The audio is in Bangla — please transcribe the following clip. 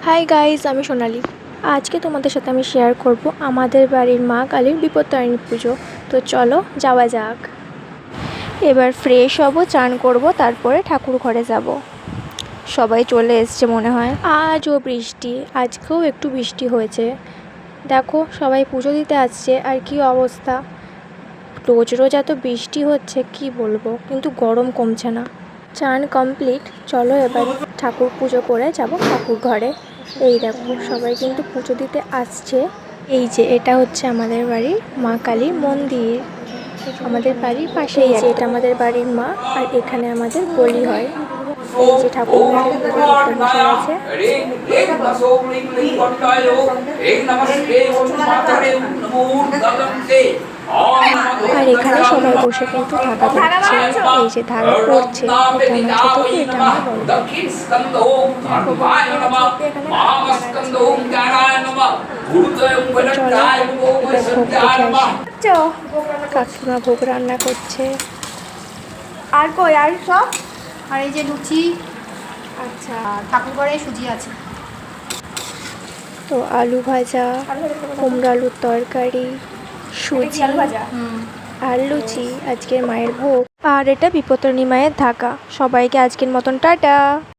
হাই গাইস, আমি সোনালি। আজকে তোমাদের সাথে আমি শেয়ার করব আমাদের বাড়ির মা কালীর বিপত্তারিণী পুজো। তো চলো যাওয়া যাক। এবার ফ্রেশ হব, চান করব, তারপরে ঠাকুর ঘরে যাব। সবাই চলে এসছে মনে হয়। আজও বৃষ্টি, আজকেও একটু বৃষ্টি হয়েছে। দেখো সবাই পুজো দিতে আসছে, আর কি অবস্থা। রোজ রোজ এত বৃষ্টি হচ্ছে কি বলবো, কিন্তু গরম কমছে না। চান কমপ্লিট, চলো এবার ঠাকুর পুজো করে যাব ঠাকুর ঘরে। এই দেখো সবাই কিন্তু পুজো দিতে আসছে। এই যে এটা হচ্ছে আমাদের বাড়ির মা কালীর মন্দির, আমাদের বাড়ির পাশেই। যে এটা আমাদের বাড়ির মা, আর এখানে আমাদের বলি হয়। এই যে ঠাকুর আছে। আর এখানে সবাই বসে কিন্তু ধাগা পড়ছে। এই যে ধাগা পড়ছে, এটা আমার ছোট, এটা আমার কাকিমা ভোগ রান্না করছে। আর কই আর সব, আর এই যে লুচি, আচ্ছা ঠাকুর ঘরে সুজি আছে। তো আলু ভাজা, কুমড়ো আলুর তরকারি, সুজি আর লুচি, আজকের মায়ের ভোগ। আর এটা বিপত্তারিণী মায়ের ধাগা। সবাইকে আজকের মতন টাটা।